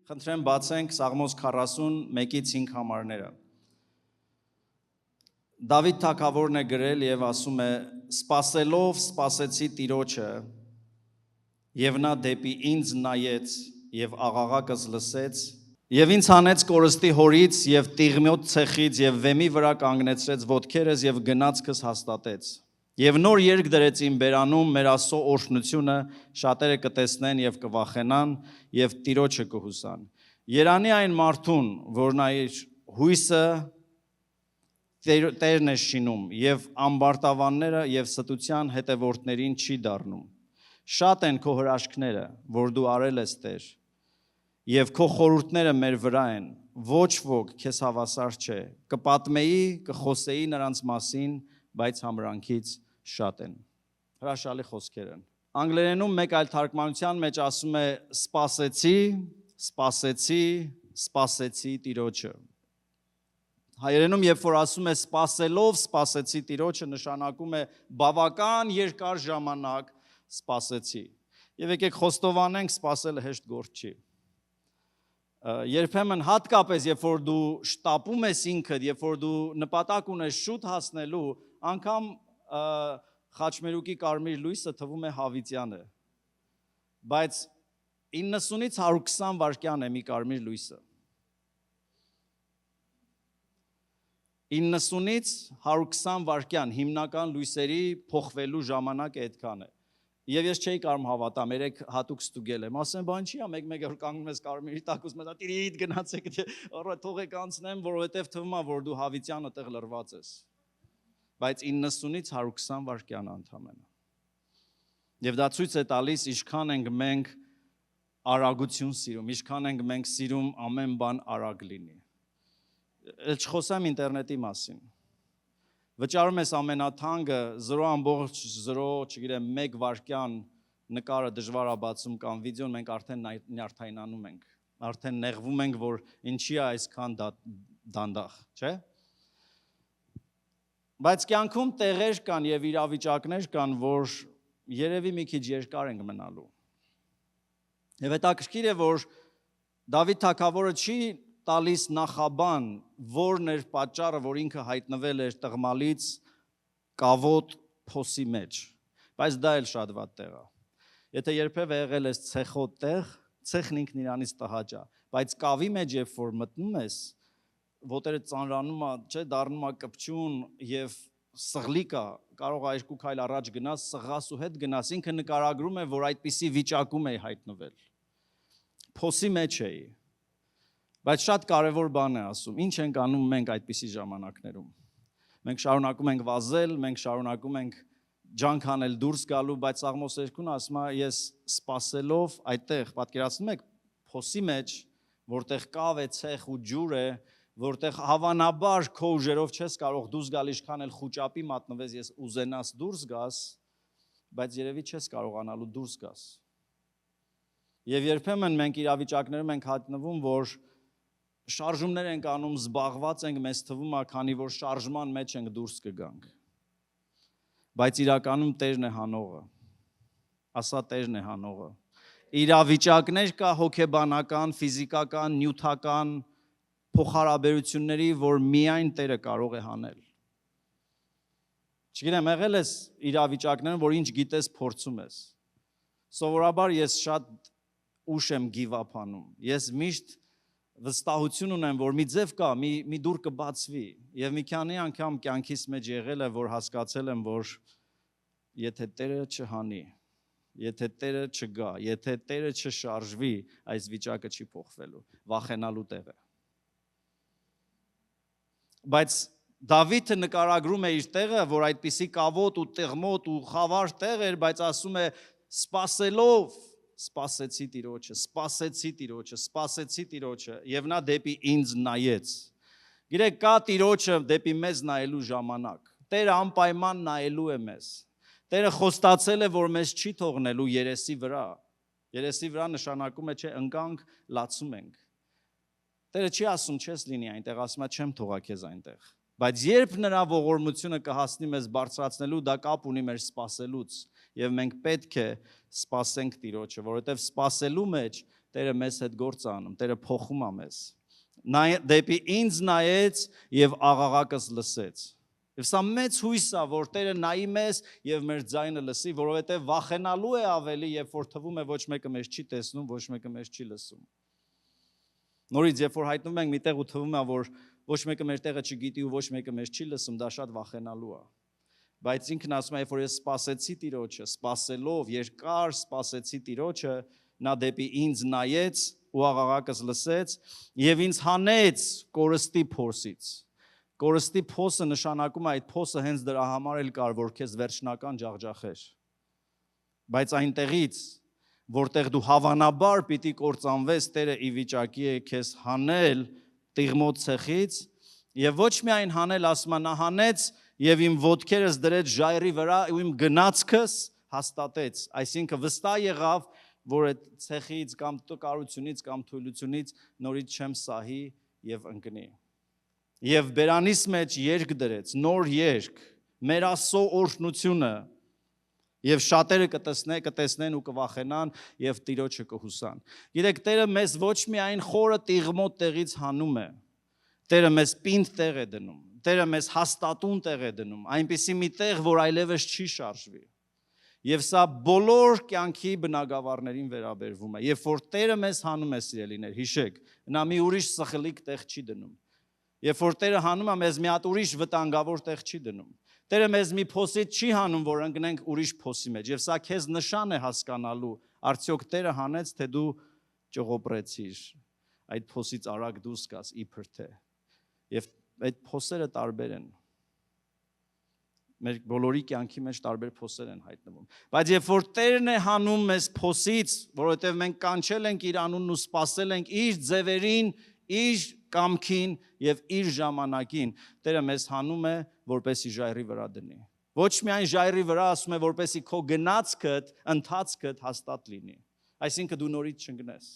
Խնդրեմ բացենք Սաղմոս 41-ից 5 համարները։ Դավիթ թագավորն է գրել եւ ասում է. «Սպասելով սպասեցի Տիրոջը, եւ նա դեպի ինձ նայեց եւ աղաղակս լսեց, եւ ինձ հանեց կորստի հորից եւ տիղմյոտ ցեխից եւ վեմի վրա կանգնեցրեց ոտքերս եւ գնացքս հաստատեց։ Եվ նոր երկ դրեց իմ բերանում մեր Աստծո օրհնությունը, շատերը կտեսնեն եւ կվախենան եւ Տիրոջը կհուսան։ Երանի այն մարդուն, որն իր հույսը Տերն է շինում եւ ամբարտավանները եւ ստության հետևորդներին չի դառնում։ Շատ են քո հրաշքները, որ դու արել ես Տեր, եւ քո խորհուրդները մեր վրա են, ոչ ոք քեզ հավասար չէ, կպատմեի, կխոսեի նրանց մասին, բայց համրանքից շատ են»։ Հրաշալի խոսքեր են։ Անգլերենում մեկ այլ թարգմանության մեջ ասում է սպասեցի Տիրոջը։ Հայերենում երբ որ ասում է սպասելով սպասեցի Տիրոջը, նշանակում է բավական երկար ժամանակ սպասեցի։ Եվ եկեք խոստովանենք, սպասելը հեշտ գործ չի։ Երբեմն հատկապես երբ որ դու շտապում ես ինքդ, երբ որ դու նպատակ ունես շուտ հասնելու, անգամ խաչմերուկի կարմիր լույսը թվում է հավիտյան է։ Բայց 90-ից 120 վայրկյան է մի կարմիր լույսը։ 90-ից 120 վայրկյան հիմնական լույսերի փոխվելու ժամանակը այդքան է։ Եվ ես չէի կարող հավատամ, երեք հատուկ ստուգել եմ, ասեմ, բան չի, մեկ որ կանգնում ես կարմիրի տակ, ուզում ես տիրիտ գնացեք, թողեք անցնեմ, որովհետև թվում է, որ դու հավիտյանը տեղ լրված ես։ Բայց 90-ից 120 վայրկյան ընդամենը։ Եվ դա ցույց է տալիս, ինչքան ենք մենք արագություն սիրում, ինչքան ենք մենք սիրում ամեն բան արագ լինի։ Չխոսեմ ինտերնետի մասին։ Վճարում ես ամենաթանկը 0.0, 1 վայրկյան նկարը դժվար է բացում կամ վիդեոն, մենք արդեն նյարդայնանում ենք, արդեն նեղվում ենք, որ ինչի է այսքան դանդաղ, չէ՞։ Բայց կյանքում տեղեր կան եւ իրավիճակներ կան, որ երևի մի քիչ երկար ենք մնալու։ Եվ հետաքրքիր է, որ Դավիթ թագավորը չի տալիս նախաբան, որն էր պատճառը, որ ինքը հայտնվել էր տղմալից կավոտ փոսի մեջ, բայց դա էլ շատ վատ տեղ է։ Եթե երբևէ եղել ես ցեխոտ տեղ, ցեխն ինքն իրանից տհաճ է, բայց կավի մեջ երբ որ մտնում ես, ոտերը ծանրանում է, չէ, դառնում է կպչուն եւ սղլիկ է, կարող է 2 քայլ առաջ գնաս, սղաս ու հետ գնաս, ինքը նկարագրում է, որ այդպիսի վիճակում է հայտնվել։ Փոսի մեջ էի։ Բայց շատ կարևոր բան է ասում, ինչ ենք անում մենք այդպիսի ժամանակներում։ Մենք շարունակում ենք վազել, մենք շարունակում ենք ջանք անել դուրս գալու, բայց Սաղմոս 2-ն ասում է, ես սպասելով այդտեղ, պատկերացնում եք, փոսի մեջ, որտեղ կավ է, ցեխ ու ջուր է, որտեղ հավանաբար քո ուժերով չես կարող դուրս գալ, ինչքան էլ խուճապի մատնվես, ես ուզենաս դուրս գաս, բայց երևի չես կարողանալու դուրս գաս։ Եվ երբեմն մենք իրավիճակներում ենք հայտնվում, որ շարժումներ ենք անում, զբաղված ենք, մեզ թվում է, քանի որ շարժման մեջ ենք դուրս կգանք։ Բայց իրականում Տերն է հանողը։ Ասա Տերն է հանողը։ Իրավիճակներ կա հոգեբանական, ֆիզիկական, նյութական փոխհարաբերությունների, որ միայն Տերը կարող է հանել։ Չգիտեմ, եղել ես իրավիճակներում, որ ինչ գիտես փորձում ես։ Սովորաբար ես շատ ուշ եմ give up անում։ Ես միշտ վստահություն ունեմ, որ մի ձև կա, մի դուր կբացվի, եւ մի քանի անգամ կյանքիս մեջ եղել է, որ հասկացել եմ, որ եթե Տերը չհանի, եթե Տերը չգա, եթե Տերը չշարժվի, այս վիճակը չի փոխվելու, վախենալու տեղ է։ Բայց Դավիթը նկարագրում է իր տեղը, որ այդպիսի կավոտ ու տեղմոտ ու խավար տեղ էր, բայց ասում է սպասելով սպասեցի Տիրոջը, եւ նա դեպի ինձ նայեց։ Գիտեք, կա Տիրոջը դեպի մեզ նայելու ժամանակ։ Տերը անպայման նայելու է մեզ։ Տերը խոստացել է, որ մեզ չի թողնելու երեսի վրա։ Երեսի վրա նշանակում է, չէ, ընկանք, լացում ենք։ Տերը չի ասում, չես լինի այնտեղ, ասում է, չեմ թողա քեզ այնտեղ։ Բայց երբ նրա ողորմությունը կհասնի մեզ բարձրացնելու, դա կապ ունի մեր սպասելուց, եւ մենք պետք է սպասենք Տիրոջը, որովհետեւ սպասելու մեջ Տերը մեզ հետ գործ անում, Տերը փոխում է մեզ։ Դեպի ինձ նայեց եւ աղաղակս լսեց։ Եվ սա մեծ հույս է, որ Տերը նայի մեզ եւ մեր ձայնը լսի, որովհետեւ վախենալու է ավելի, երբ որ թվում է ոչ մեկը մեզ չի տեսնում, ոչ մեկը մեզ չի լսում։ Նորից, երբ որ հայտնվում ենք միտեղ ու թվում է, որ ոչ մեկը մեր տեղը չգիտի ու ոչ մեկը մեզ չի լսում, դա շատ վախենալու է։ Բայց ինքն ասում է, երբ որ ես սпасեցի Տիրոջը, սпасելով երկար սпасեցի Տիրոջը, նա դեպի ինձ նայեց ու աղաղակս լսեց եւ ինձ հանեց կորստի փոսից։ Կորստի փոսը նշանակում է այդ փոսը հենց դրա համար էլ կար, որ քեզ վերջնական ջախջախեր։ Բայց այնտեղից, որտեղ դու հավանաբար պիտի կործանվես, Տերը ի վիճակի է քեզ հանել տիղմոտ ցեխից եւ ոչ միայն հանել, ասում է նա հանեց եւ իմ ոտքերս դրեց ժայռի վրա ու իմ գնացքս հաստատեց, այսինքն վստահ եղավ, որ այդ ցեխից կամ տկարությունից կամ թույլությունից նորից չեմ սահի եւ ընկնի։ Եվ բերանիս մեջ երգ դրեց, նոր երգ, մեր Աստծո օրհնությունը, եւ շատերը կտեսնեն ու կվախենան եւ Տիրոջը կհուսան։ Գիտեք, Տերը մեզ ոչ միայն խորը տիղմոտ տեղից հանում է, Տերը մեզ պինդ տեղ է դնում, Տերը մեզ հաստատուն տեղ է դնում, այնպիսի մի տեղ, որ այլևս չի շարժվի։ Եվ սա բոլոր կյանքի բնագավառներին վերաբերվում է։ Երբ որ Տերը մեզ հանում է, սիրելիներ, հիշեք, նա մի ուրիշ սխլիկ տեղ չի դնում։ Երբ որ Տերը հանում է, մեզ մի հատ ուրիշ վտանգավոր տեղ չի դնում։ Տերը մեզ մի փոսից չի հանում, որ ընկնենք ուրիշ փոսի մեջ։ Եվ սա քեզ նշան է հասկանալու, արդյոք Տերը հանեց, թե դու ճողոպրեցիր, այդ փոսից արագ դուրս գաս իբր թե։ Եվ այդ փոսերը տարբեր են։ Մեր բոլորի կյանքի մեջ տարբեր փոսեր են հայտնվում։ Բայց երբ որ Տերն է հանում մեզ փոսից, որովհետև մենք կանչել ենք իր անունն ու սпасել ենք իր ձևերին, իր կամքին եւ իր ժամանակին, Տերը մեզ հանում է, որպեսի ժայռի վրա դնի։ Ոչ միայն ժայռի վրա, ասում է, որպեսի քո գնացքդ, ընթացքդ հաստատ լինի։ Այսինքն դու նորից չընկնես։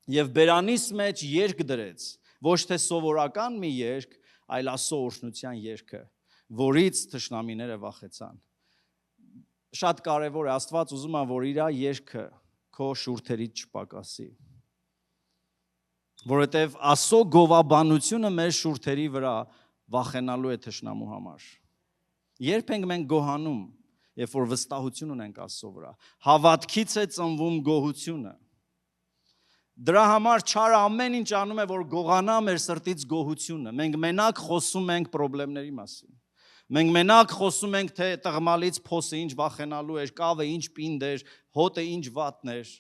Եվ բերանիս մեջ երգ դրեց, ոչ թե սովորական մի երգ, այլ Աստծո օրհնության երգը, որից թշնամիները վախեցան։ Շատ կարևոր է, Աստված ուզում է, որ իր երգը քո շուրթերից չպակասի։ Որովհետև Աստծո գովաբանությունը մեր շուրթերի վրա վախենալու է թշնամու համար։ Երբ ենք մենք գոհանում, երբ որ վստահություն ունենք Աստծո վրա, հավատքից է ծնվում գոհությունը։ Դրա համար չարը ամեն ինչ անում է, որ գողանա մեր սրտից գոհությունը։ Մենք մենակ խոսում ենք խնդիրների մասին։ Մենք մենակ խոսում ենք, թե տղմալից փոսը ինչ վախենալու էր, կավը ինչ պինդ էր, հոտը ինչ վատն էր,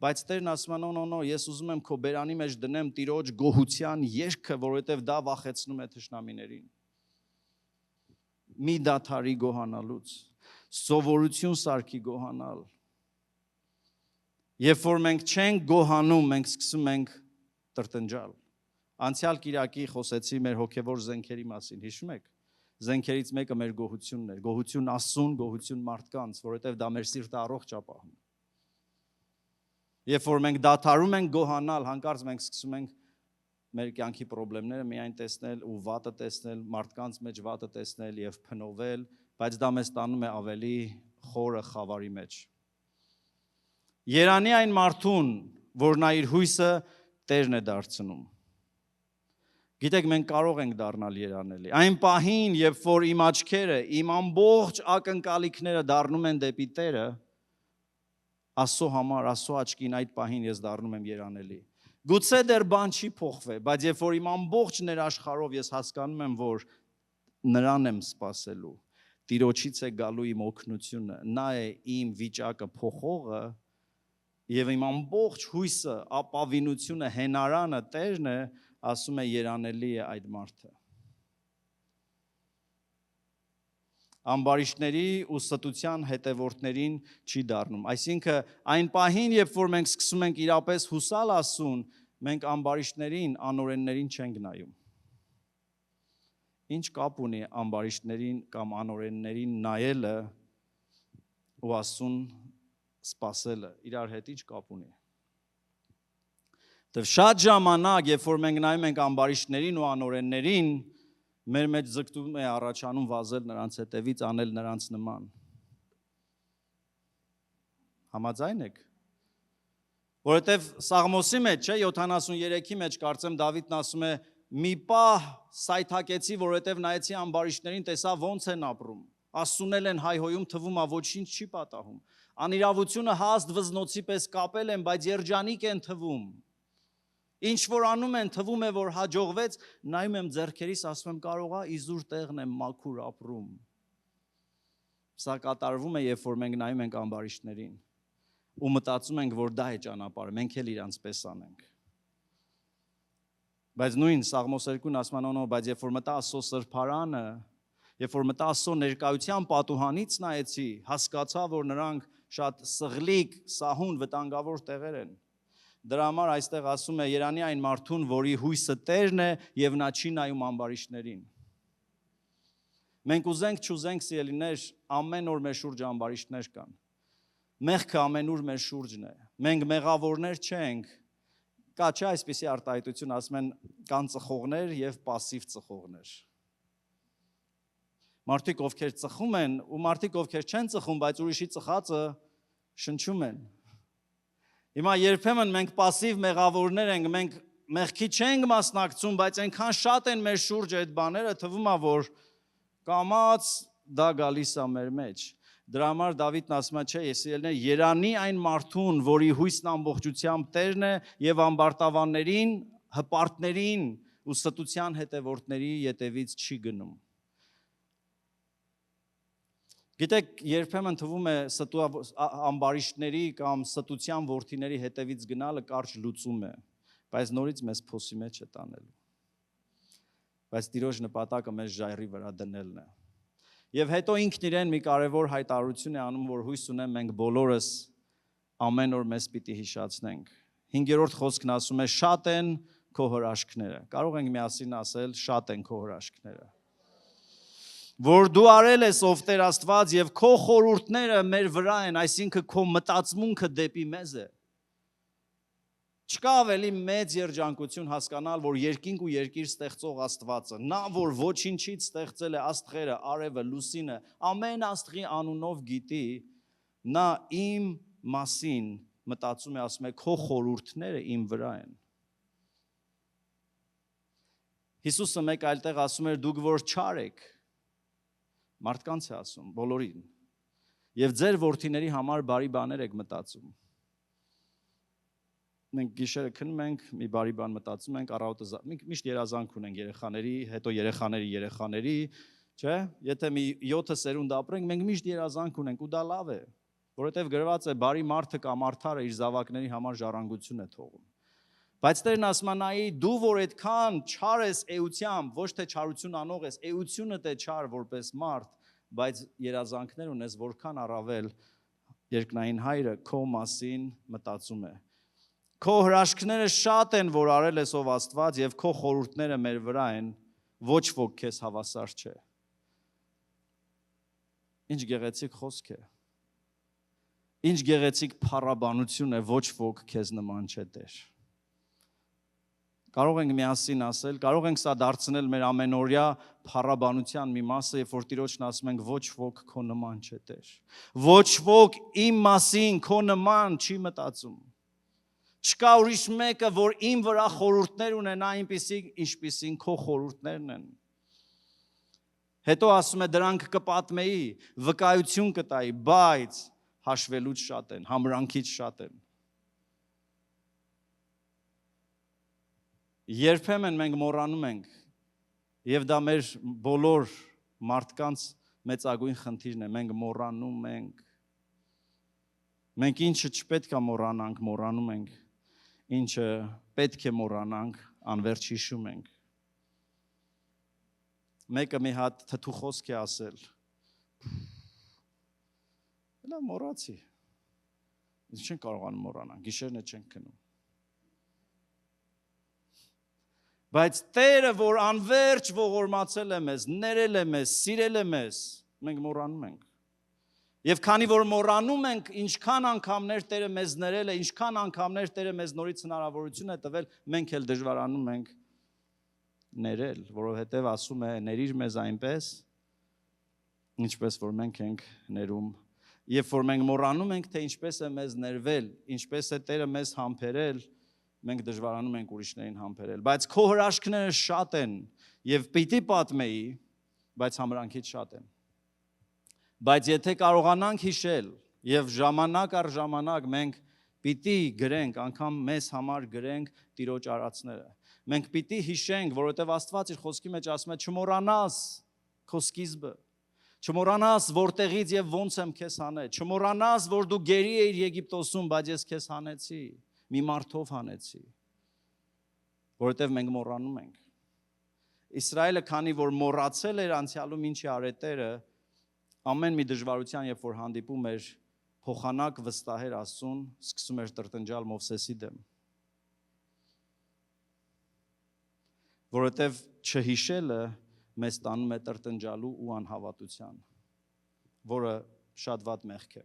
բայց Տերն ասում է, նո, ես ուզում եմ քո բերանի մեջ դնեմ Տիրոջ գոհության երգը, որովհետև դա վախեցնում է թշնամիներին։ Մի դադարի գոհանալուց, սովորություն սարքի գոհանալ։ Երբ որ մենք չենք գոհանում, մենք սկսում ենք տրտնջալ։ Անցյալ կիրակի խոսեցի մեր հոգևոր զենքերի մասին, հիշում եք։ Զենքերից մեկը մեր գոհությունն էր, գոհություն Աստծուն, գոհություն մարդկանց, որովհետև դա մեր սիրտը առողջ ապահում։ Երբ որ մենք դադարում ենք գոհանալ, հանկարծ մենք սկսում ենք մեր կյանքի խնդիրները միայն տեսնել ու վատը տեսնել, մարդկանց մեջ վատը տեսնել եւ փնովել, բայց դա մեզ տանում է ավելի խորը խավարի մեջ։ Երանի այն մարդուն, որ նա իր հույսը Տերն է դարձնում։ Գիտեք, մենք կարող ենք դառնալ երանելի։ Այն պահին, երբ որ իմ աչքերը, իմ ամբողջ ակնկալիքները դառնում են դեպի Տերը, Աստծո համար, Աստծո աչքին այդ պահին ես դառնում եմ երանելի։ Գուցե դեռ բան չի փոխվել, բայց երբ որ իմ ամբողջ ներաշխարհով ես հասկանում եմ, որ նրան եմ սпасելու, Տիրոջից է գալու իմ օգնությունը, նա է իմ վիճակը փոխողը, եւ իմ ամբողջ հույսը, ապավինությունը, հենարանը Տերն է, ասում է երանելի է այդ մարդը։ Ամբարիշտների ու ստության հետևորդներին չի դառնում։ Այսինքն այն պահին, երբ որ մենք սկսում ենք իրապես հուսալ Աստծուն, մենք ամբարիշտներին, անօրեններին չենք նայում։ Ինչ կապ ունի ամբարիշտներին կամ անօրեններին նայելը ու Աստծուն սпасելը, իրար հետ ինչ կապ ունի։ Դեռ շատ ժամանակ, երբ որ մենք նայում ենք ամբարիշտներին ու անօրեններին, մեր մեջ ձգտում է առաջանում վազել նրանց հետևից, անել նրանց նման։ Համաձայն եք։ Որովհետև Սաղմոսի մեջ, չէ, 73-ի մեջ կարծեմ Դավիթն ասում է՝ մի պահ սայթակեցի, որովհետև նայեցի ամբարիշտներին, տեսա ոնց են ապրում։ Ասունել են հայհոյում, թվում է ոչինչ չի պատահում։ Անիրավությունը հաստ վզնոցի պես կապել են, բայց երջանիկ են թվում։ Ինչ որ անում են, թվում է, որ հաջողվեց, նայում եմ ձեռքերիս, ասում եմ կարող է իզուր տեղն եմ մաքուր ապրում։ Սա կատարվում է, երբ որ մենք նայում ենք ամբարիշտներին ու մտածում ենք, որ դա է ճանապարհը, մենք էլ իրանց պես անենք։ Բայց նույն Սաղմոս 2-ն ասում է, բայց երբ որ մտա Աստծո սրբարանը, երբ որ մտա Աստծո ներկայության պատուհանից նայեցի, հասկացա, որ նրանք շատ սղլիկ, սահուն, վտանգավոր տեղեր են։ Դրա համար այստեղ ասում է Երանի այն մարդուն, որի հույսը Տերն է եւ նա չի նայում ամբարիշտներին։ Մենք ուզենք չուզենք սիրելիներ, ամեն օր մեր շուրջ ամբարիշտներ կան։ Մեղքը ամենուր մեր շուրջն է։ Մենք մեղավորներ չենք։ Կա չէ այսպիսի արտահայտություն, ասում են կան ծխողներ եւ пассив ծխողներ։ Մարդիկ ովքեր ծխում են ու մարդիկ ովքեր չեն ծխում, բայց ուրիշի ծխածը շնչում են։ Հիմա երբեմն մենք пассив մեղավորներ ենք, մենք մեղքի չենք մասնակցում, բայց այնքան շատ են մեր շուրջը այդ բաները, թվում է որ կամած դա գալիս է մեր մեջ։ Դրա համար Դավիթն ասում է, չէ, եսիելներ, Երանի այն մարդուն, որի հույսն ամբողջությամբ Տերն է եւ ամբարտավաններին, հպարտներին ու ստության հետևորդների ետևից չի գնում։ Գիտեք, երբեմն թվում է ամբարիշտների կամ ստության որդիների հետևից գնալը կարճ լուծում է, բայց նորից մեզ փոսի մեջ է տանելու։ Բայց Տիրոջ նպատակը մեզ ժայռի վրա դնելն է։ Եվ հետո ինքն իրեն մի կարևոր հայտարարություն է անում, որ հույս ունեմ մենք բոլորս ամեն օր մեզ պիտի հիշացնենք։ 5-րդ խոսքն ասում է շատ են քո հրաշքները։ Կարող ենք միասին ասել շատ են քո հրաշքները։ Որ դու արել ես ով Տեր Աստված եւ քո խորհուրդները մեր վրա են, այսինքն քո մտածմունքը դեպի մեզ է։ Չկա ավելի մեծ երջանկություն հասկանալ, որ երկինք ու երկիր ստեղծող Աստվածը, նա որ ոչինչից ստեղծել է աստղերը, արևը, լուսինը, ամեն աստղի անունով գիտի, նա իմ մասին մտածում է, ասում է, քո խորհուրդները իմ վրա են։ Հիսուսը մեկ այլ տեղ ասում էր, դուք որ չար եք, մարդկանց է ասում, բոլորին, եւ ձեր որդիների համար բարի բաներ եք մտածում։ Մենք գիշերը քնում ենք, մի բարի բան մտածում ենք, առավոտը մենք միշտ երազանք ունենք երեխաների, հետո երեխաների, չէ՞։ Եթե մի 7 սերունդ ապրենք, մենք միշտ երազանք ունենք ու դա լավ է, որովհետև գրված է բարի մարդը կամ արդարը իր զավակների համար ժառանգություն է թողում։ Բայց Տերն ասում է, նայի դու որ այդքան չար ես էությամբ, ոչ թե չարություն անող ես, էությունդ է չար որպես մարդ, բայց երազանքներ ունես, որքան առավել երկնային հայրը քո մասին մտածում է։ Քո հրաշքները շատ են, որ արել ես ով Աստված եւ քո խորհուրդները մեր վրա են, ոչ ոք քեզ հավասար չէ։ Ինչ գեղեցիկ խոսք է։ Ինչ գեղեցիկ փառաբանություն է, ոչ ոք քեզ նման չէ Տեր։ Կարող ենք միասին ասել, կարող ենք սա դարձնել մեր ամենօրյա փառաբանության մի մասը, երբ որ Տիրոջն ասում ենք ոչ ոք քո նման չէ Տեր։ Ոչ ոք իմ մասին քո նման չի մտածում։ Չկա ուրիշ մեկը, որ իմ վրա խորհուրդներ ունենա այնպիսի, ինչպիսին քո խորհուրդներն են։ Հետո ասում է դրանք կպատմեի, վկայություն կտայի, բայց հաշվելուց շատ են, համրանքից շատ են։ Երբեմն մենք մոռանում ենք, եւ դա մեր բոլոր մարդկանց մեծագույն խնդիրն է, մենք մոռանում ենք։ Մենք ինչը չպետք է մոռանանք, մոռանում ենք, ինչը պետք է մոռանանք, անverջ հիշում ենք։ Մեկը մի հատ թթու խոսք է ասել։ Հələ մոռացի։ Ինչ չեն կարողանում մոռանալ, գիշերն է չեն քնում։ Բայց Տերը, որ անverջ ողորմացել է մեզ, ներել է մեզ, սիրել է մեզ, մենք մոռանում ենք։ Եվ քանի որ մոռանում ենք, ինչքան անգամներ Տերը մեզ ներել է, ինչքան անգամներ Տերը մեզ նորից հնարավորություն է տվել, մենք էլ դժվարանում ենք ներել, որովհետև ասում է, ներիր մեզ այնպես, ինչպես որ մենք ենք ներում Երբ որ մենք մոռանում ենք, թե ինչպես է մեզ ներվել, ինչպես է Տերը մեզ համբերել, մենք դժվարանում ենք ուրիշներին համբերել։ Բայց քո հրաշքները շատ են եւ պիտի պատմեի, բայց համրանքից շատ են։ Բայց եթե կարողանանք հիշել եւ ժամանակ առ ժամանակ մենք պիտի գրենք, անգամ մեզ համար գրենք Տիրոջ արածները։ Մենք պիտի հիշենք, որովհետեւ Աստված իր խոսքի մեջ ասում է՝ չմոռանաս քո սկիզբը, չմոռանաս որտեղից եւ ոնց եմ քեզ հանել, չմոռանաս, որ դու գերի էիր Եգիպտոսում, բայց ես քեզ հանեցի, մի մարդով հանեցի, որովհետեւ մենք մոռանում ենք։ Իսրայելը քանի որ մոռացել էր անցյալում ինչի արել Տերը, ամեն մի դժվարության երբ որ հանդիպում էր, փոխանակ վստահեր Աստծուն, սկսում էր տրտնջալ Մովսեսի դեմ։ Որովհետև չհիշելը մեզ տանում է տրտնջալու ու անհավատության, որը շատ վատ մեղք է։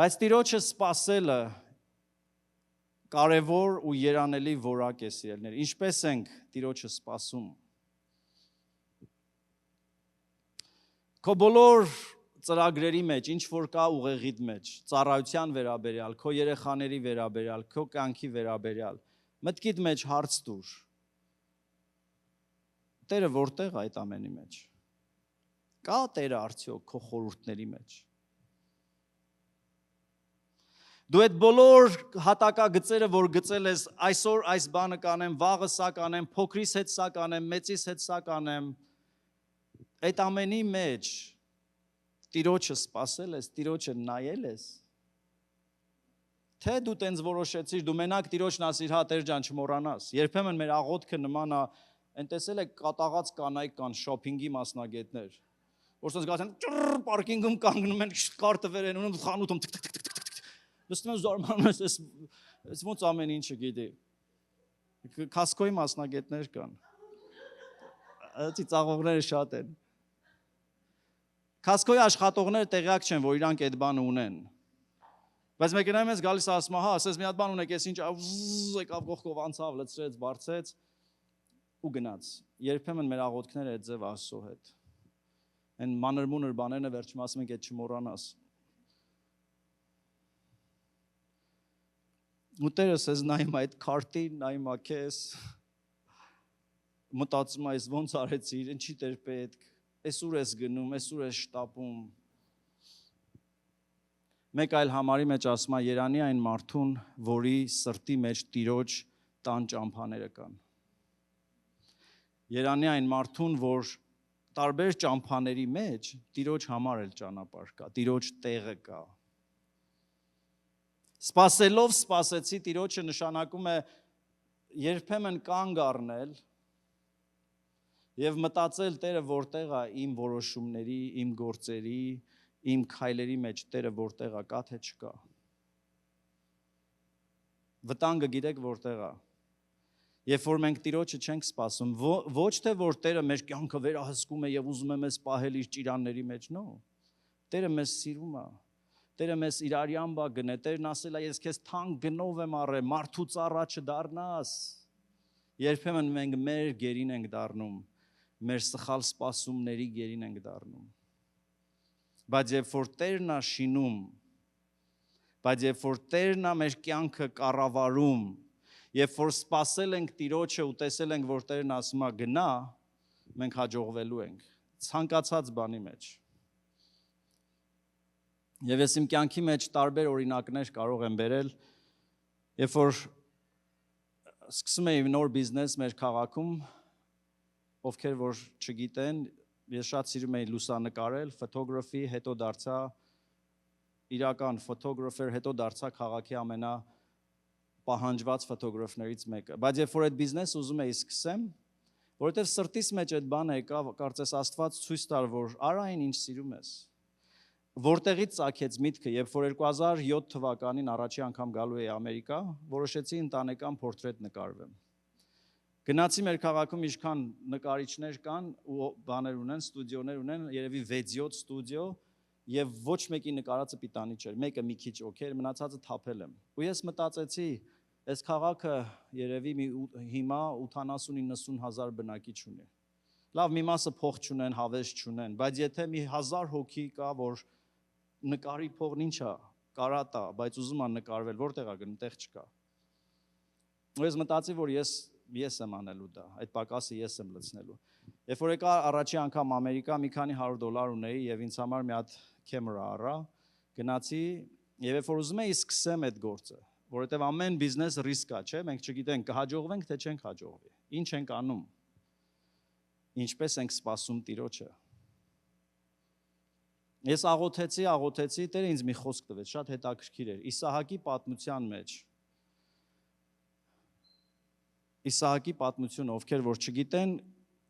Բայց Տիրոջը սպասելը կարևոր ու երանելի որակ է, սիրելիներ։ Ինչպես ենք Տիրոջը սպասում։ Քո բոլոր ծրագրերի մեջ, ինչ որ կա ուղեղիդ մեջ, ծառայության վերաբերյալ, քո երեխաների վերաբերյալ, քո կյանքի վերաբերյալ, մտքիդ մեջ հարց տուր. Տերը որտեղ է այդ ամենի մեջ։ Կա Տերը արդյոք քո խորհուրդների մեջ։ Դու այդ բոլոր հատակագծերը, որ գծել ես, այսօր այս բանը կանեմ, վաղը սա կանեմ, փոքրիս հետ սա կանեմ, մեծիս հետ սա կանեմ, այդ ամենի մեջ Տիրոջը սպասել ես, Տիրոջը նայել ես։ Թե դու տենց որոշեցիր, դու մենակ Տիրոջն ասիր, հա Տեր ջան, չմոռանաս։ Երբեմն մեր աղոթքը նման է, այն տեսել եք կատաղած կանայք կան, շոփինգի մասնագետներ, որ ասես գացեն, պարկինգում կանգնում են, կարտը վեր են ունում, խանութում նստում են զարմանում ես ոնց ամեն ինչը գիտի։ Կասկոյի մասնագետներ կան։ Այդի ծաղողները շատ են։ Կասկոյի աշխատողները տեղյակ չեն, որ իրանք այդ բանը ունեն։ Բայց մեկնայում ես գալիս ասում, հա, ասես մի հատ բան ունեք, ես ինչ եկավ կողքով անցավ, լցրեց, բարձեց ու գնաց։ Երբեմն մեր աղոթքները այդ ձև Աստծո հետ։ Այն մանր-մունր բաներն է վերջում ասում ենք, այդ չմոռանաս։ Ու Տերը ասես նայում այդ քարտին, նայում է քեզ, մտածում ես ոնց արեցիր, ինչի Տեր պետք, այսուր ես գնում, այսուր ես շտապում։ Մեկ այլ համարի մեջ ասում է երանի այն մարդուն, որի սրտի մեջ Տիրոջ տան ճամփաները կան։ Երանի այն մարդուն, որ տարբեր ճամփաների մեջ Տիրոջ համար էլ ճանապարհ կա, Տիրոջ տեղը կա։ Սպասելով սպասեցի Տիրոջը նշանակում է երբեմն կանգ առնել եւ մտածել Տերը որտեղ է իմ որոշումների, իմ գործերի, իմ քայլերի մեջ Տերը որտեղ է, կա թե չկա։ Վտանգը գիտեք որտեղ է։ Երբ որ մենք Տիրոջը չենք սպասում, ոչ թե որ Տերը մեր կյանքը վերահսկում է եւ ուզում է մեզ պահել իր ճիրանների մեջ, նո։ Տերը մեզ սիրում է։ Տերը մեզ իր արյամբա գնե, Տերն ասել է ես քեզ թանկ գնով եմ առել, մարդու ծառա չդառնաս։ Երբեմն մենք մեր գերին ենք դառնում, մեր սխալ սպասումների գերին ենք դառնում։ Բայց երբ որ Տերն է շինում, բայց երբ որ Տերն է մեր կյանքը կառավարում, երբ որ սպասել ենք Տիրոջը ու տեսել ենք, որ Տերն ասում է գնա, մենք հաջողվելու ենք ցանկացած բանի մեջ։ Եվ ես իմ կյանքի մեջ տարբեր օրինակներ կարող եմ բերել, երբ որ սկսում էի նոր բիզնես մեր քաղաքում, ովքեր որ չգիտեն, ես շատ սիրում էի լուսանկարել, ֆոտոգրաֆի, հետո դարձա իրական ֆոտոգրաֆեր, հետո դարձա քաղաքի ամենապահանջված ֆոտոգրաֆներից մեկը։ Բայց երբ որ այդ բիզնես ուզում էի սկսեմ, որովհետև սրտիս մեջ այդ բանը եկավ, կարծես Աստված ցույց տար, որ արա այն ինչ սիրում ես։ Որտեղից ծագեց միտքը, երբ որ 2007 թվականին առաջի անգամ գալու էի Ամերիկա, որոշեցի ընտանեկան պորտրետ նկարվեմ։ Գնացի մեր քաղաքում ինչքան նկարիչներ կան ու բաներ ունեն, ստուդիոներ ունեն, երևի 6-7 ստուդիո, եւ ոչ մեկի նկարածը պիտանի չէր, մեկը մի քիչ օքեր, մնացածը թափել եմ։ Ու ես մտածեցի, այս քաղաքը երևի հիմա 80-90 հազար բնակիչ ունի։ Լավ, մի մասը փող չունեն, հավես չունեն, բայց եթե մի 1000 հոգի կա, որ նկարի փողն ինչա, կարատա, բայց ուզում ան նկարվել, որտեղ է գնում, տեղ չկա։ Ու ես մտածի, որ ես եմ անելու դա, այդ պակասը ես եմ լցնելու։ Երբ որ եկա առաջի անգամ Ամերիկա, մի քանի $100 ունեի եւ ինձ համար մի հատ կամերա առա, գնացի եւ երբ որ ուզում էի սկսեմ այդ գործը, որովհետեւ ամեն բիզնես ռիսկ է, չէ՞, մենք չգիտենք կհաջողվենք թե չենք հաջողվի։ Ինչ ենք անում։ Ինչպես ենք սպասում Տիրոջը։ Ես աղոթեցի, Տերը ինձ մի խոսք տվեց, շատ հետաքրքիր էր։ Իսահակի պատմության մեջ Իսահակի պատմությունը, ովքեր որ չգիտեն,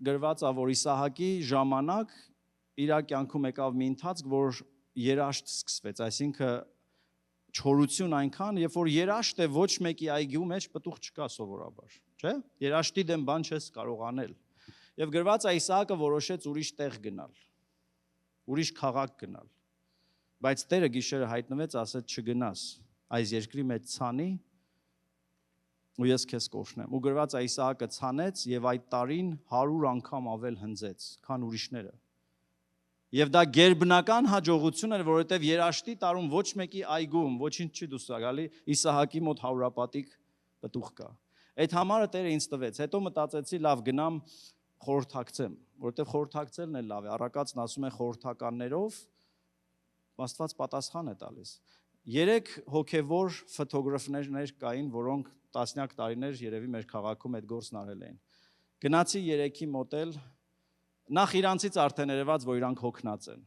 գրված է, որ Իսահակի ժամանակ իր կյանքում եկավ մի ընթացք, որ երաշտ սկսվեց, այսինքն չորություն այնքան, երբ որ երաշտ է ոչ մեկի այգու մեջ պտուղ չկա սովորաբար, չէ՞։ Երաշտի դեմ բան չես կարող անել։ Եվ գրված է Իսահակը որոշեց ուրիշ տեղ գնալ, ուրիշ քաղաք գնալ։ Բայց Տերը գիշերը հայտնվեց, ասեց չգնաս, այս երկրի մեջ ցանի ու ես քեզ կօրհնեմ։ Ու գրված է Իսահակը ցանեց եւ այդ տարին 100 անգամ ավել հնձեց, քան ուրիշները։ Եվ դա գերբնական հաջողություն էր, որովհետեւ երաշտի տարում ոչ մեկի այգում ոչինչ չի դուրս գալի, Իսահակի մոտ 100-պատիկ պտուղ կա։ Այդ համարը Տերը ինձ տվեց։ Հետո մտածեցի, լավ գնամ խորհրդակցեմ, որովհետեւ խորհրդակցելն էլ լավ է։ Առակացն ասում է խորհրդականներով Աստված պատասխան է տալիս։ 3 հոգևոր ֆոտոգրաֆներ կային, որոնք տասնյակ տարիներ երևի մեր քաղաքում այդ գործն արել էին։ Գնացի 3-ի մոտ էլ, նախ իրանցից արդեն երևաց, որ իրանք հոգնած են։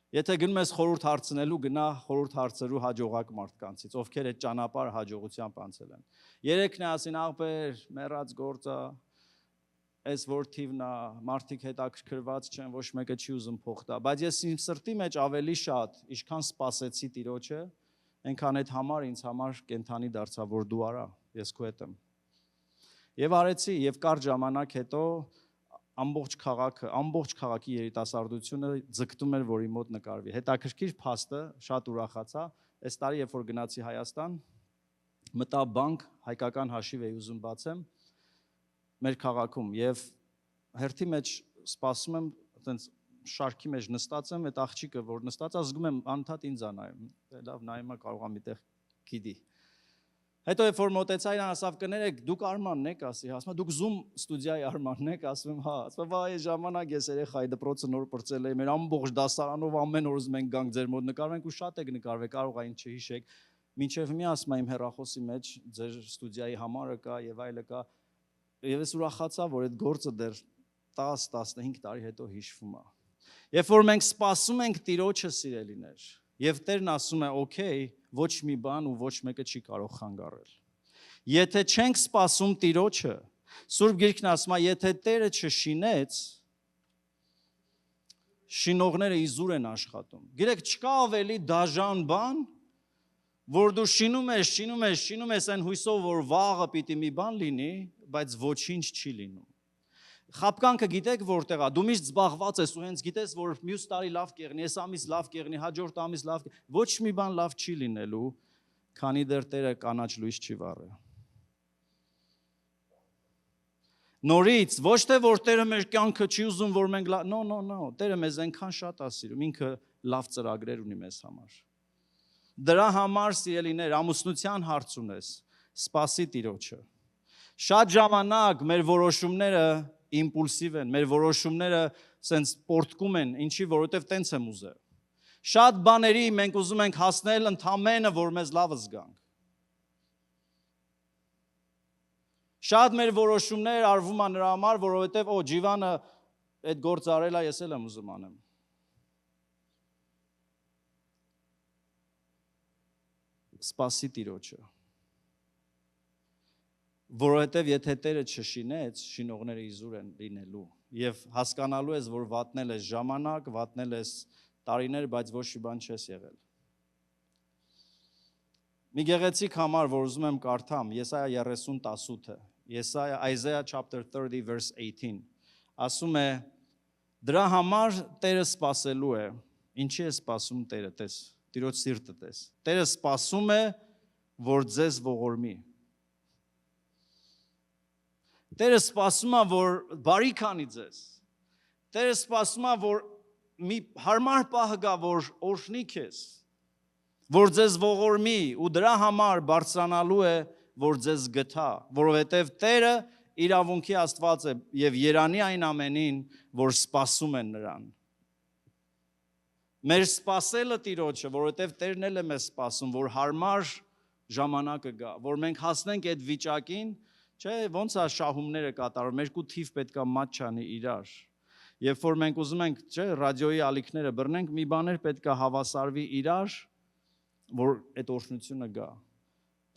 Եթե գնում ես խորհուրդ հարցնելու, գնա խորհուրդ հարցրու հաջողակ մարդկանցից, ովքեր այդ ճանապարհը հաջողությամբ անցել են։ 3-ն է ասին, աղբեր, մեռած գործը, այս որ թիվն է, մարդիկ հետաքրքրված չեն, ոչ մեկը չի ուզում փող տա, բայց ես իմ սրտի մեջ ավելի շատ, ինչքան սպասեցի Տիրոջը, այնքան այդ համար ինձ համար կենթանի դարձա, որ դու արա, ես քո հետ եմ։ Եվ արեցի, եւ կարճ ժամանակ հետո ամբողջ քաղաքի երիտասարդությունը ձգտում էր, որ իմ մոտ նկարվի։ Հետաքրքիր փաստը, շատ ուրախացա, այս տարի երբ որ գնացի Հայաստան, մտա բանկ, հայկական հաշիվ էի ուզում բացեմ մեր քաղաքում եւ հերթի մեջ սպասում եմ, այտենց շարքի մեջ նստած եմ, այդ աղջիկը որ նստած է, զգում եմ անընդհատ ինձ է նայում։ Լավ նայում է, կարող է միտեղ գիտի։ Հետո երբ որ մոտեցա իրան ասավ կներեք, դուք Արմանն եք, ասի, ասում դուք Zoom ստուդիայի Արմանն եք, ասում հա, ասում վայ ժամանակ ես երեխայի դպրոցը նոր պրծել էի, մեր ամբողջ դասարանով ամեն օր ուզում ենք գանք ձեր մոտ նկարվենք ու շատ եք նկարվել, կարող է ինչ չհիշեք։ Մինչև մի ասում եմ հեռախոսի մեջ ձեր ստուդիայի համարը կա եւ այլը կա։ Եվ ես ուրախացա, որ այդ գործը դեռ 10-15 տարի հետո հիշվում է։ Երբ որ մենք սպասում ենք Տիրոջը, սիրելիներ, եւ Տերն ասում է, օքեյ, ոչ մի բան ու ոչ մեկը չի կարող խանգարել։ Եթե չենք սպասում Տիրոջը, Սուրբ Գիրքն ասում է, եթե Տերը չշինեց, շինողները իզուր են աշխատում։ Գիտեք, չկա ավելի դաժան բան, որ դու շինում ես այն հույսով, որ վաղը պիտի մի բան լինի, բայց ոչինչ չի լինում։ Խապկանքը գիտեք որտեղ է, դու միշտ զբաղված ես ու հենց գիտես, որ մյուս տարի լավ կեղնի, այս ամիս լավ կեղնի, հաջորդ ամիս լավ կեղնի, ոչ մի բան լավ չի լինելու, քանի դեռ Տերը կանաչ լույս չի վառել։ Նորից, ոչ թե որ Տերը մեր կյանքը չի ուզում, որ մենք no, Տերը մեզ այնքան շատ է սիրում, ինքը լավ ծրագրեր ունի մեզ համար։ Դրա համար, սիրելիներ, ամուսնության հարց ունես, սպասի Տիրոջը։ Շատ ժամանակ մեր որոշումները իմպուլսիվ են, մեր որոշումները սենց պորտկում են, ինչի, որովհետև տենց եմ ուզել։ Շատ բաների մենք ուզում ենք հասնել ընդամենը, որ մեզ լավը զգանք։ Շատ մեր որոշումներ արվում են նրա համար, որովհետև Ջիվանը այդ գործ արել է, ես էլ եմ ուզում անեմ։ Սպասի Տիրոջը։ Որովհետև եթե Տերը չշինեց, շինողները իզուր են լինելու։ Եվ հասկանալու ես, որ վատնել ես ժամանակ, վատնել ես տարիներ, բայց ոչ մի բան չես եղել։ Մի գեղեցիկ համար, որ ուզում եմ կարդամ, Եսայա 30:18, Isaiah chapter 30 verse 18, ասում է, դրա համար Տերը սպասելու է, ինչի է սպասում Տերը, տես, Տիրոջ սիրտը տես, Տերը սպասում է, որ ձեզ ողորմի։ Տերը սպասում է, որ բարի քանի ձեզ, Տերը սպասում է, որ մի հարմար պահ գա, որ օրհնի քեզ, որ ձեզ ողորմի ու դրա համար բարձրանալու է, որ ձեզ գթա, որովհետև Տերը իրավունքի Աստված է եւ երանի այն ամենին, որ սպասում են նրան։ Մեր սպասելը Տիրոջը, որովհետև Տերն էլ է մեզ սպասում, որ հարմար ժամանակը գա, որ մենք հասնենք այդ վիճակին, չէ, ոնց է շահումները կատարում, երկու թիվ պետքա մաչ չանի իրար։ Երբ որ մենք ուզում ենք, չէ, ռադիոյի ալիքները բռնենք, մի բաներ պետքա հավասարվի իրար, որ այդ օրհնությունը գա։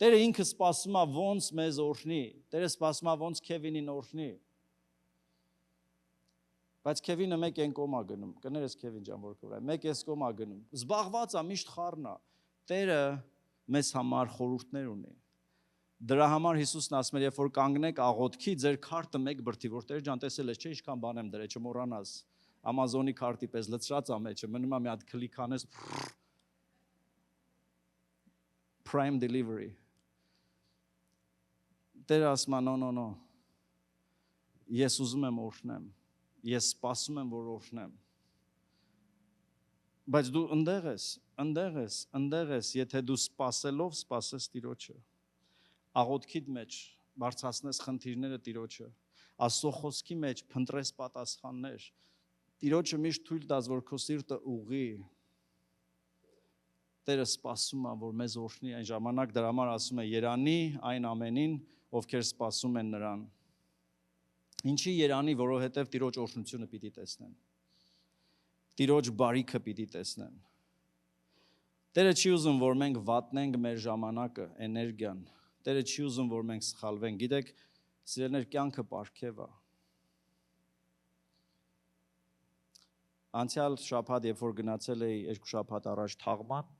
Տերը ինքը սպասում է ոնց մեզ օրհնի, Տերը սպասում է ոնց Քևինին օրհնի։ Բայց Քևինը մեկ են կոմա գնում, կներես Քևին ջան, որ կորայ, մեկ էս կոմա գնում։ Զբաղված է, միշտ խառն է։ Տերը մեզ համար խորհուրդներ ունի։ Դրա համար Հիսուսն ասում էր, երբ որ կանգնեք աղոթքի, ձեր քարտը մեկ բրդի, որ Տեր ջան, տեսել ես, չէ, ինչքան բան եմ դրել, չմոռանաս։ Amazon-ի քարտի պես լցրած է մեջը, մնում է մի հատ քլիկ անես Prime delivery։ Տերը ասում է, no։ Ես ուզում եմ օրհնեմ։ Ես սպասում եմ, որ օրհնեմ։ Բայց դու ընդեղ ես, եթե դու սպասելով սպասես Տիրոջը, աղոթքիդ մեջ բարձրացնես խնդիրները Տիրոջը, Աստծո խոսքի մեջ փնտրես պատասխաններ, Տիրոջը միշտ թույլ տաս, որ քո սիրտը ուղղի, Տերը սպասում է, որ մեզ օրհնի այն ժամանակ, դրա համար ասում է երանի այն ամենին, ովքեր սպասում են նրան։ Ինչի երանի, որովհետև Տիրոջ օրհնությունը պիտի տեսնեն։ Տիրոջ բարիքը պիտի տեսնեն։ Տերը չի ուզում, որ մենք վատնենք մեր ժամանակը, էներգիան։ Տերը չի ուզում, որ մենք սխալվենք։ Գիտեք, սիրելիներ, կյանքը պարգև է։ Անցյալ շաբաթ, երբ որ գնացել էի 2 շաբաթ առաջ Թաղման,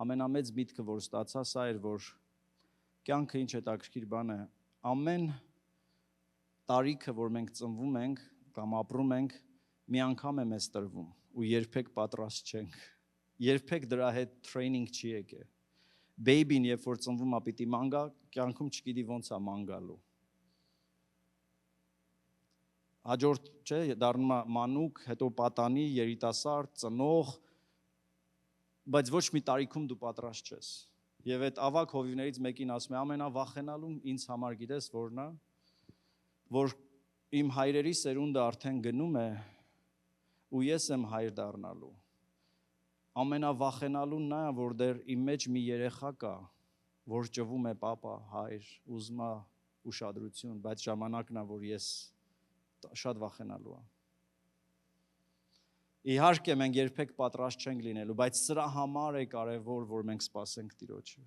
ամենամեծ միտքը, որ ստացա, սա էր, որ կյանքը ինչ հետաքրքիր բան է։ Ամեն տարիքը, որ մենք ծնվում ենք կամ ապրում ենք, մի անգամ է մեզ տրվում ու երբեք պատրաստ չենք։ Երբեք դրա հետ տրեյնինգ չի եկել։ Բեյբին, երբ որ ծնվում է, պիտի ման գա, կյանքում չգիտի ոնց է ման գալու։ Հաջորդ, չէ, դառնում է մանուկ, հետո պատանի, երիտասարդ, ծնող, բայց ոչ մի տարիքում դու պատրաստ չես։ Եվ այդ ավակ հովիվներից մեկին ասում է, ամենավախենալուն ինձ համար գիտես որն է, որ իմ հայրերի սերունդը արդեն գնում է ու ես եմ հայր դառնալու։ Ամենավախենալուն նա է, որ դեռ իմ մեջ մի երեխա կա, որ ճվում է պապա, հայր, ուզում է ուշադրություն, բայց ժամանակն է, որ ես շատ վախենալու եմ։ Իհարկե մենք երբեք պատրաստ չենք լինելու, բայց սրա համար է կարևոր, որ մենք սպասենք Տիրոջը,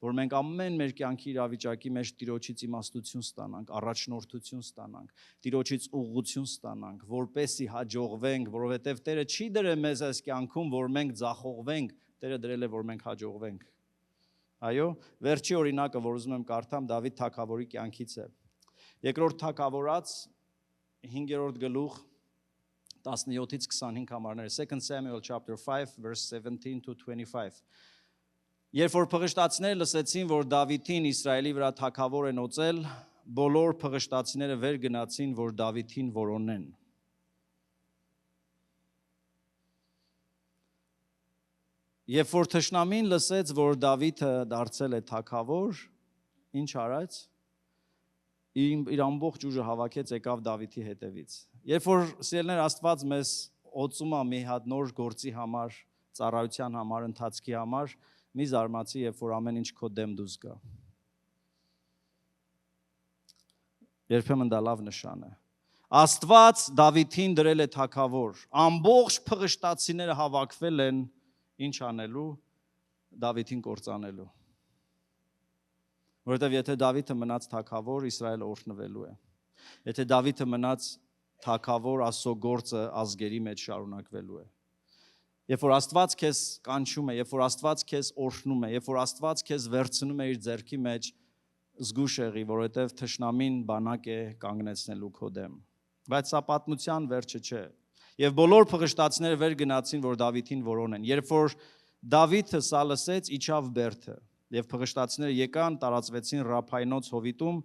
որ մենք ամեն մեր կյանքի իրավիճակի մեջ Տիրոջից իմաստություն ստանանք, առաջնորդություն ստանանք, Տիրոջից ուղղություն ստանանք, որպեսզի հաջողվենք, որովհետև Տերը չի դրել մեզ այս կյանքում, որ մենք ձախողվենք, Տերը դրել է, որ մենք հաջողվենք։ Այո, վերջի օրինակը, որ ուզում եմ կարդամ, Դավիթ թագավորի կյանքից է։ Երկրորդ թագավորաց 5-րդ գլուխ 17-ից 25 համարները, 2 Samuel chapter 5 verse 17 to 25։ Երբ որ փղշտացիները լսեցին, որ Դավիթին Իսրայելի վրա թագավոր են օծել, բոլոր փղշտացիները վեր գնացին, որ Դավիթին որոնեն։ Երբ որ թշնամին լսեց, որ Դավիթը դարձել է թագավոր, ինչ արեց։ Իր ամբողջ ուժը հավաքեց, եկավ Դավիթի հետևից։ Երբ որ սիրելիներ Աստված մեզ օծում է մի հատ նոր գործի համար, ծառայության համար, ընթացքի համար, մի զարմացի, երբ որ ամեն ինչ քո դեմ դուրս գա։ Երբեմն դա լավ նշան է։ Աստված Դավիթին դրել է թագավոր, ամբողջ փղշտացիները հավաքվել են ինչ անելու, Դավիթին կործանելու։ Որովհետև եթե Դավիթը մնաց թագավոր, Իսրայելը օրհնվելու է։ Եթե Դավիթը մնաց թագավոր, Աստծո գործը ազգերի մեջ շարունակվելու է։ Երբ որ Աստված քեզ կանչում է, երբ որ Աստված քեզ օրհնում է, երբ որ Աստված քեզ վերցնում է իր ձեռքի մեջ, զգուշ եղի, որովհետև թշնամին բանակ է կանգնեցնելու քո դեմ։ Բայց սա պատմության վերջը չէ։ Եվ բոլոր փղշտացիները վեր գնացին, որ Դավիթին որոնեն։ Երբ որ Դավիթը սա լսեց, իջավ բերդը, եւ փղշտացիները եկան, տարածվեցին Ռափայնոց հովիտում,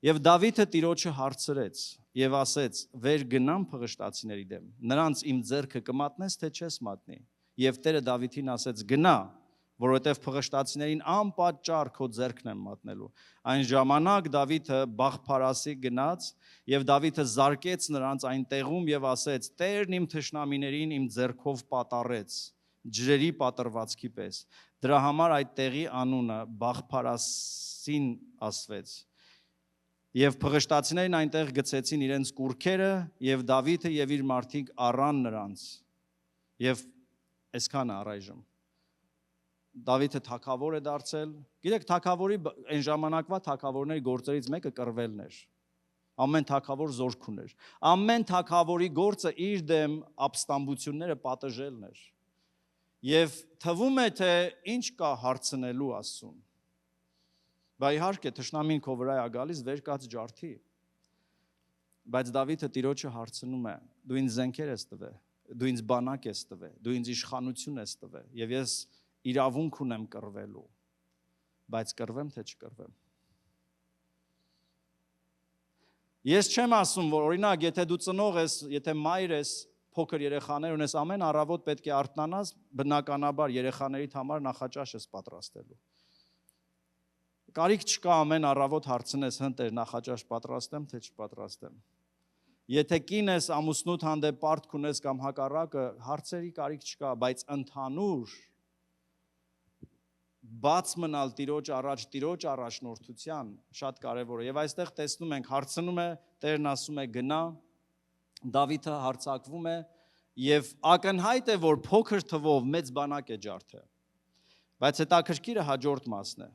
Եվ Դավիթը Տիրոջը հարցրեց եւ ասեց. «Վեր գնամ փղշտացիների դեմ, նրանց իմ ձեռքը կմատնես, թե չես մատնի»։ Եվ Տերը Դավիթին ասեց. «Գնա, որովհետև փղշտացիներին անպատճառ քո ձեռքն եմ մատնելու»։ Այն ժամանակ Դավիթը Բաղփարասի գնաց եւ Դավիթը զարկեց նրանց այն տեղում եւ ասեց. «Տերն իմ թշնամիներին իմ ձեռքով պատառեց, ջրերի պատրվածքի պես»։ Դրա համար այդ տեղի անունը Բաղփարասին ասվեց։ Եվ փղշտացիներն այնտեղ գցեցին իրենց կուրքերը եւ Դավիթը եւ իր մարդիկ առան նրանց։ Եվ այսքանը առայժմ Դավիթը թագավոր է դարձել։ Գիտեք, թագավորի այն ժամանակվա թագավորների գործերից մեկը կռվելն էր։ Ամեն թագավոր զորք ուներ։ Ամեն թագավորի գործը իր դեմ ապստամբությունները պատժելն էր։ Եվ թվում է, թե ինչ կա հարցնելու Աստծուն։ Բա իհարկե թշնամին քո վրա է գալիս, վեր կաց ջարդի։ Բայց Դավիթը Տիրոջը հարցնում է. «Դու ինձ զենքեր ես տվել, դու ինձ բանակ ես տվել, դու ինձ իշխանություն ես տվել, եւ ես իրավունք ունեմ կռվելու, բայց կռվեմ թե չկռվեմ»։ Ես չեմ ասում, որ օրինակ, եթե դու ծնող ես, եթե մայր ես, փոքր երեխաներ ունես, ամեն առավոտ պետք է արթնանաս, բնականաբար երեխաներիդ համար նախաճաշ ես պատրաստելու։ Կարիք չկա ամեն առավոտ հարցնես, հընտեր նախաճաշ պատրաստեմ, թե չպատրաստեմ։ Եթե կին ես, ամուսնուդ հանդեպ պարտք ունես կամ հակառակը, հարցերի կարիք չկա, բայց ընդհանուր բաց մնալ Տիրոջ առաջնորդության շատ կարևոր է։ Եվ այստեղ տեսնում ենք, հարցնում է, Տերն ասում է գնա, Դավիթը հարցակվում է եւ ակնհայտ է, որ փոքր թվով մեծ բանակ է ջարդել։ Բայց հետաքրքիրը հաջորդ մասն է։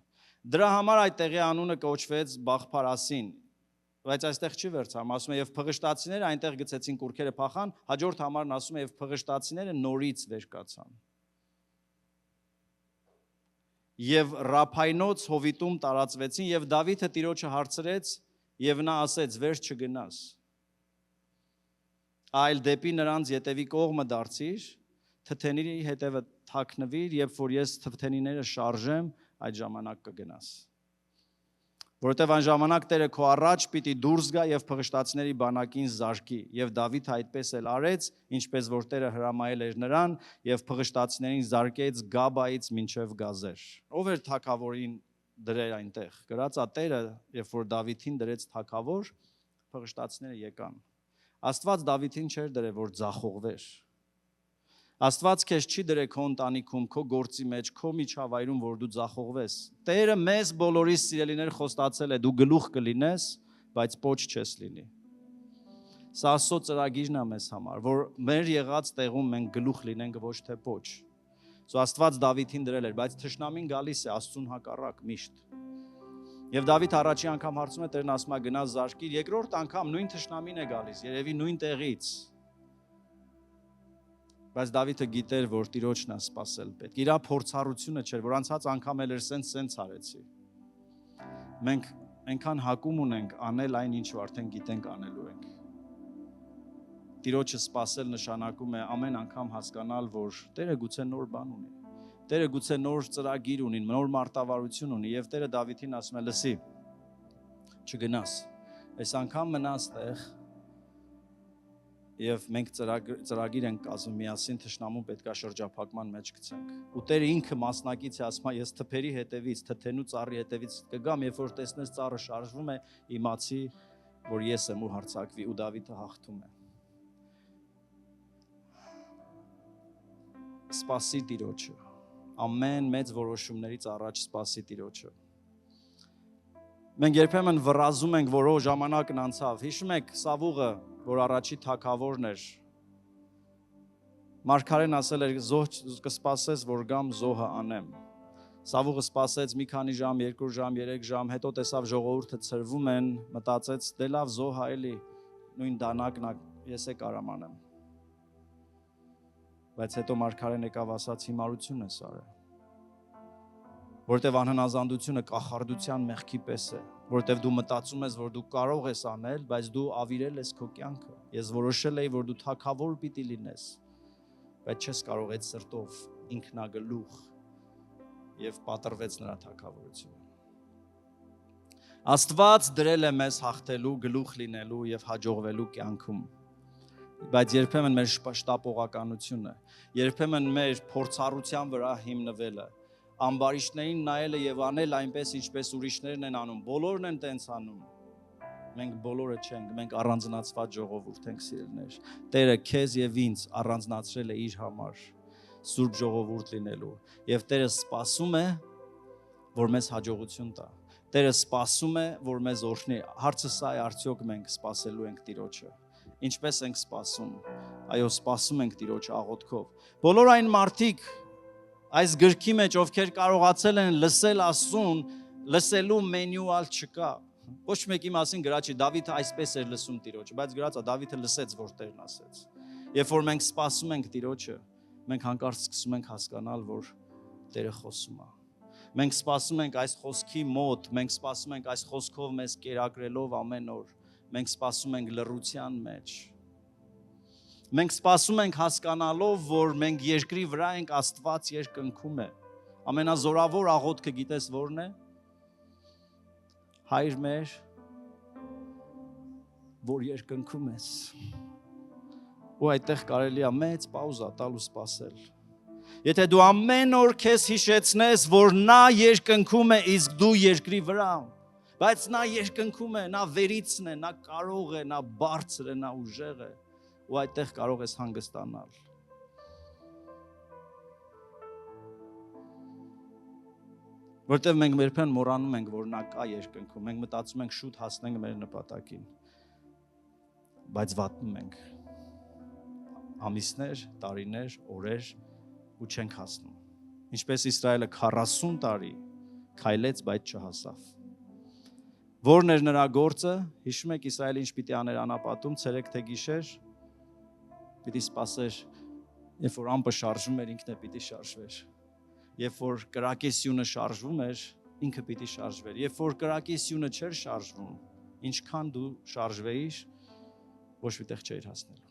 Դրա համար այդ տեղի անունը կոչվեց Բաղփարասին, բայց այստեղ չի վերցնում, ասում է եւ փղշտացիները այնտեղ գցեցին կուրքերը փախան, հաջորդ համարն ասում է եւ փղշտացիները նորից վեր կացան։ Եվ Ռափայնոց հովիտում տարածվեցին եւ Դավիթը Տիրոջը հարցրեց եւ նա ասեց. «Վեր չգնաս, այլ դեպի նրանց ետևի կողմը դարձիր, թթենի հետևը թաքնվիր, երբ որ ես թթենիները շարժեմ, այդ ժամանակ կգնաս»։ Որովհետև այն ժամանակ Տերը քո առաջ պիտի դուրս գա եւ փղշտացիների բանակին զարկի, եւ Դավիթը այդպես էլ արեց, ինչպես որ Տերը հրամայել էր նրան, եւ փղշտացիներին զարկեց Գաբայից մինչև Գազեր։ Ով էր թագավորին դրել այնտեղ։ Գրածա Տերը, երբ որ Դավիթին դրեց թագավոր, փղշտացիները եկան։ Աստված Դավիթին չէր դրել, որ ձախողվեր։ Աստված քեզ չի դրել քո ընտանիքում, քո գործի մեջ, քո միջավայրում, որ դու ձախողվես։ Տերը մեզ բոլորիս սիրելիներ խոստացել է, դու գլուխ կլինես, բայց պոչ չես լինի։ Սա Աստծո ծրագիրն է մեզ համար, որ մեր եղած տեղում մենք գլուխ լինենք, ոչ թե պոչ։ Աստված Դավիթին դրել էր, բայց թշնամին գալիս է Աստծուն հակառակ միշտ։ Եվ Դավիթ առաջի անգամ հարցում է, Տերն ասում է գնաս զարկիր, երկրորդ անգամ նույն թշնամին է գալիս, երևի նույն տեղից։ Բայց Դավիթը գիտեր, որ Տիրոջն է սпасել պետք։ Իրա փորձառությունը չէր, որ անցած անգամ էլ էր սենց արեցի։ Մենք այնքան հակում ունենք անել այն, ինչ որ արդեն գիտենք անելու ենք։ Տիրոջը սпасել նշանակում է ամեն անգամ հասկանալ, որ Տերը գուցե նոր բան ունի։ Տերը գուցե նոր ծրագիր ունի, նոր մարտավարություն ունի, եւ Տերը Դավիթին ասում է. «Լսի, չգնաս, այս անգամ մնաս տեղ, եւ մենք ծրագիր ենք կազմում միասին թշնամուն պետքա շրջափակման մեջ գցենք»։ Ու Տերը ինքը մասնակից է, ասում է. «Ես թփերի հետևից, թթենու ծառի հետևից կգամ, երբ որ տեսնես ծառը շարժվում է, իմացի, որ ես եմ ու հարձակվի»։ Ու Դավիթը հաղթում է։ Սպասի Տիրոջը։ Ամեն մեծ որոշումներից առաջ սպասի Տիրոջը։ Մենք երբեմն վռազում ենք, որ ժամանակն անցավ։ Հիշում եք Սավուղը, որ առաջի թագավորն էր։ Մարգարեն ասել էր, կսպասես, որ գամ զոհը անեմ։ Սավուղը սպասեց մի քանի ժամ, 2 ժամ, 3 ժամ, հետո տեսավ ժողովուրդը ցրվում են, մտածեց, դե լավ զոհ էլի, նույն դանակն է, ես է կարամ անեմ։ Բայց հետո մարգարեն եկավ ասաց հիմարություն ես արել։ Որտեվ անհնազանդությունը կախարդության մեղքի պես է, որտեվ դու մտածում ես, որ դու կարող ես անել, բայց դու ավիրել ես քո կյանքը։ Ես որոշել էի, որ դու թագավոր պիտի լինես, բայց չես կարող այդ սրտով ինքնագլուխ եւ պատրվեց նրա թագավորությունը։ Աստված դրել է մեզ հաղթելու, գլուխ լինելու եւ հաջողվելու կյանքում։ Բայց երբեմն մեր շտապողականությունը, երբեմն մեր փորձառության վրա հիմնվելը, ամբարիշտներին նայելը եւ անել այնպես, ինչպես ուրիշներն են անում, բոլորն են տենց անում։ Մենք բոլորը չենք, մենք առանձնացված ժողովուրդ ենք, սիրելիներ։ Տերը քեզ եւ ինձ առանձնացրել է իր համար սուրբ ժողովուրդ լինելու եւ Տերը սպասում է, որ մեզ հաջողություն տա։ Տերը սպասում է, որ մեզ օրհնի։ Հարցը սա է, արդյոք մենք սպասելու ենք Տիրոջը։ Ինչպես ենք սպասում։ Այո, սպասում ենք Տիրոջ աղոթքով։ Բոլոր այն մարդիկ այս գրքի մեջ, ովքեր կարողացել են լսել Աստծուն, լսելու մենյուալ չկա։ Ոչ մեկի մասին գրած չի, Դավիթը այսպես էր լսում Տիրոջը, բայց գրած է Դավիթը լսեց, որ Տերն ասեց։ Երբ որ մենք սպասում ենք Տիրոջը, մենք հանկարծ սկսում ենք հասկանալ, որ Տերը խոսում է։ Մենք սպասում ենք այս խոսքի մոտ, մենք սպասում ենք այս խոսքով մեզ կերակրելով ամեն օր, մենք սպասում ենք լռության մեջ։ Մենք սպասում ենք հասկանալով, որ մենք երկրի վրա ենք, Աստված երկնքում է։ Ամենազորավոր աղոթքը գիտես որն է։ Հայր մեր, որ երկնքում ես։ Ու այդտեղ կարելի է մեծ պաուզա տալ ու սպասել։ Եթե դու ամեն օր քեզ հիշեցնես, որ նա երկնքում է, իսկ դու երկրի վրա, բայց նա երկնքում է, նա վերիցն է, նա կարող է, նա բարձր է, նա ուժեղ է, ու այդտեղ կարող ես հանգստանալ։ Որտեվ մենք երբեմն մոռանում ենք, որ նա կա երկնքում, մենք մտածում ենք շուտ հասնենք մեր նպատակին, բայց վատնում ենք։ Ամիսներ, տարիներ, օրեր ու չենք հասնում։ Ինչպես Իսրայելը 40 տարի քայլեց, բայց չհասավ։ Որն էր նրա գործը, հիշում եք Իսրայելը ինչ պիտի աներ անապատում, ցերեկ թե գիշեր, պիտի սպասեր, երբ որ ամպը շարժվում էր, ինքն է պիտի շարժվեր։ Երբ որ կրակի սյունը շարժվում էր, ինքը պիտի շարժվեր։ Երբ որ կրակի սյունը չէր շարժվում, ինչքան դու շարժվեիր, ոչ մի տեղ չէիր հասնելու։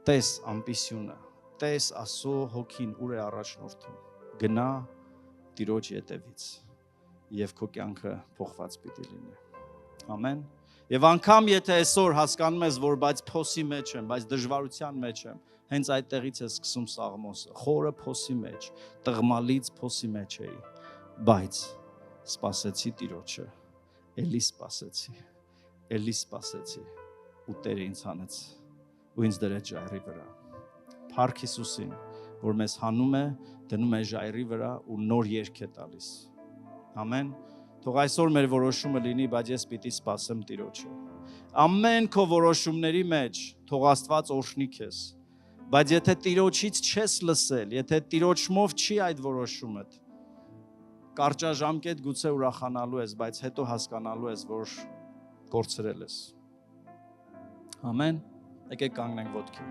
Տես ամպի սյունը, տես Աստծո հոգին ուր է առաջնորդում, գնա Տիրոջ ետևից եւ քո կյանքը փոխված պիտի լինի։ Ամեն։ Եվ անգամ եթե այսօր հասկանում ես, որ բայց փոսի մեջ եմ, բայց դժվարության մեջ եմ, հենց այդտեղից է սկսում Սաղմոսը, խորը փոսի մեջ, տղմալից փոսի մեջ էի, բայց սպասեցի Տիրոջը, էլի սպասեցի, ու Տերը ինձ հանեց, ու ինձ դրեց ժայռի վրա։ Փառք Հիսուսին, որ մեզ հանում է, դնում է ժայռի վրա ու նոր երկ է տալիս։ Ամեն։ Թող այսօր մեր որոշումը լինի, բայց ես պիտի սպասեմ Տիրոջը։ Ամեն քո որոշումների մեջ թող Աստված օրհնի քեզ։ Բայց եթե Տիրոջից չես լսել, եթե Տիրոջմով չի այդ որոշումդ, կարճաժամկետ գուցե ուրախանալու ես, բայց հետո հասկանալու ես, որ կորցրել ես։ Ամեն։ Եկեք կանգնենք ոտքի։